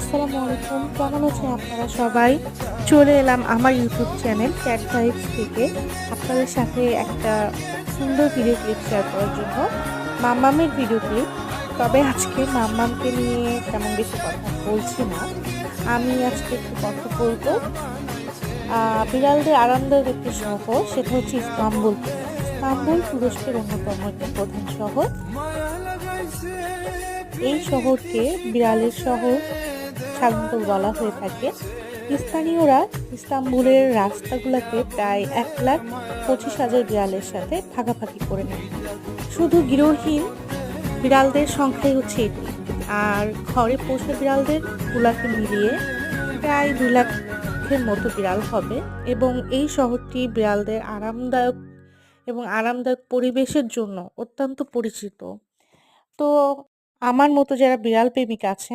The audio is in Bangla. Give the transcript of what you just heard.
আসসালামু আলাইকুম। কেমন আছেন আপনারা সবাই? চলে এলাম আমার ইউটিউব চ্যানেল ক্যাট ভাইবস থেকে আপনাদের সাথে একটা সুন্দর ভিডিও ক্লিপ শেয়ার করার জন্য। মাম্মামের ভিডিও ক্লিপ। তবে আজকে মাম্মামকে নিয়ে তেমন বেশি কথা বলছি না। আমি আজকে একটু কথা বলবো বিড়ালদের আরামদায়ক একটি শহর, সেটা হচ্ছে ইস্তাম্বুল। ইস্তাম্বুল তুরস্কের অন্যতম একটি প্রধান শহর। এই শহরকে বিড়ালের শহর সাধারণত বলা হয়ে থাকে। স্থানীয়রা ইস্তাম্বুলের রাস্তাগুলোতে প্রায় 1,25,000 বিড়ালের সাথে ভাগাভাগি করে নেন। শুধু গৃহহীন বিড়ালদের সংখ্যাই হচ্ছে এটি, আর ঘরে পোষা বিড়ালদের গুলাকে মিলিয়ে প্রায় 2 লাখের মতো বিড়াল হবে। এবং এই শহরটি বিড়ালদের আরামদায়ক পরিবেশের জন্য অত্যন্ত পরিচিত। তো আমার মতো যারা বিড়াল প্রেমিক আছেন